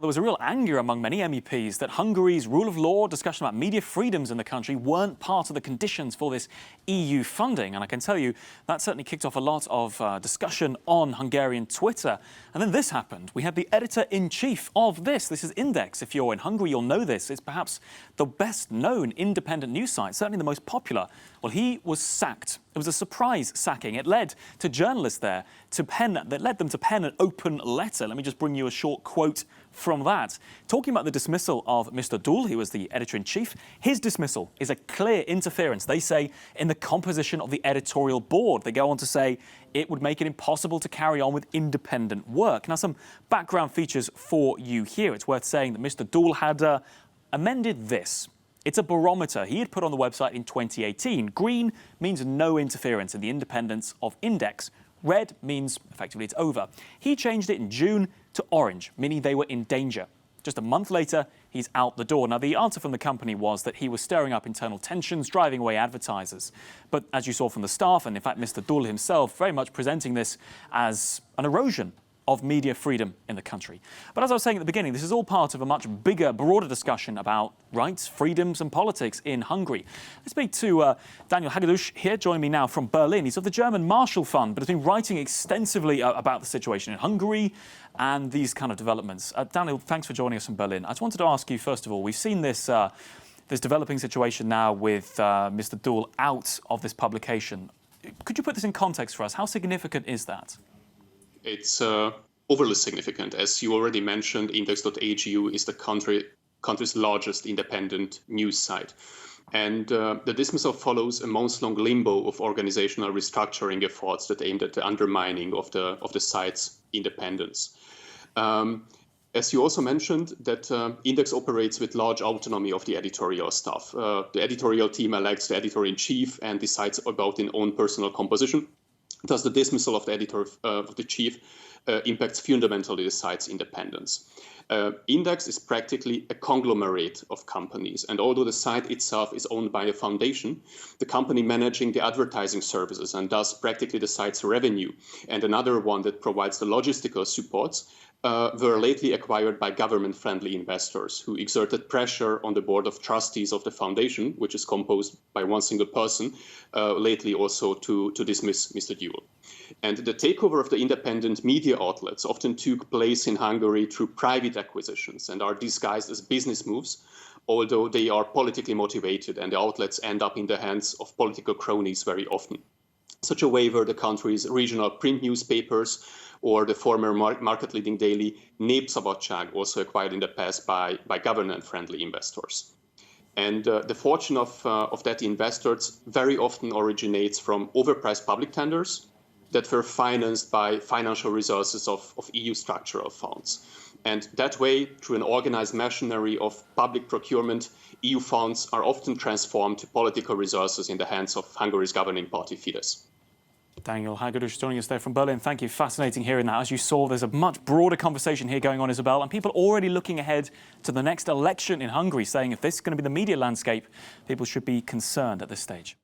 There was a real anger among many MEPs that Hungary's rule of law, discussion about media freedoms in the country weren't part of the conditions for this EU funding. And I can tell you that certainly kicked off a lot of discussion on Hungarian Twitter. And then this happened. We had the editor-in-chief of this. This is Index. If you're in Hungary, you'll know this. It's perhaps the best-known independent news site, certainly the most popular. Well, he was sacked. It was a surprise sacking. It led to journalists there that led them to pen an open letter. Let me just bring you a short quote from that. Talking about the dismissal of Mr. Dull, who was the editor-in-chief, his dismissal is a clear interference, they say, in the composition of the editorial board. They go on to say it would make it impossible to carry on with independent work. Now, some background features for you here. It's worth saying that Mr. Dull had amended this. It's a barometer he had put on the website in 2018. Green means no interference in the independence of Index. Red means effectively it's over. He changed it in June to orange, meaning they were in danger. Just a month later, he's out the door. Now, the answer from the company was that he was stirring up internal tensions, driving away advertisers. But as you saw from the staff, and in fact Mr. Dull himself, very much presenting this as an erosion of media freedom in the country. But as I was saying at the beginning, this is all part of a much bigger, broader discussion about rights, freedoms and politics in Hungary. Let's speak to Daniel Hagedus here, joining me now from Berlin. He's of the German Marshall Fund, but has been writing extensively about the situation in Hungary and these kind of developments. Daniel, thanks for joining us from Berlin. I just wanted to ask you, first of all, we've seen this developing situation now with Mr. Dull out of this publication. Could you put this in context for us? How significant is that? It's overly significant. As you already mentioned, Index.hu is the country's largest independent news site. And the dismissal follows a months-long limbo of organizational restructuring efforts that aimed at the undermining of the site's independence. As you also mentioned, that Index operates with large autonomy of the editorial staff. The editorial team elects the editor-in-chief and decides about its own personal composition. Thus, the dismissal of the editor-in-chief impacts fundamentally the site's independence. Index is practically a conglomerate of companies, and although the site itself is owned by a foundation, the company managing the advertising services and thus practically the site's revenue, and another one that provides the logistical supports, were lately acquired by government-friendly investors who exerted pressure on the board of trustees of the foundation, which is composed by one single person, lately also to dismiss Mr. Dull. And the takeover of the independent media outlets often took place in Hungary through private acquisitions and are disguised as business moves, although they are politically motivated and the outlets end up in the hands of political cronies very often. Such a way were the country's regional print newspapers or the former market-leading daily Népszabadság, also acquired in the past by government-friendly investors. And the fortune of that investors very often originates from overpriced public tenders that were financed by financial resources of EU structural funds. And that way, through an organized machinery of public procurement, EU funds are often transformed to political resources in the hands of Hungary's governing party, Fidesz. Daniel Hagedus joining us there from Berlin. Thank you. Fascinating hearing that. As you saw, there's a much broader conversation here going on, Isabel, and people already looking ahead to the next election in Hungary, saying if this is going to be the media landscape, people should be concerned at this stage.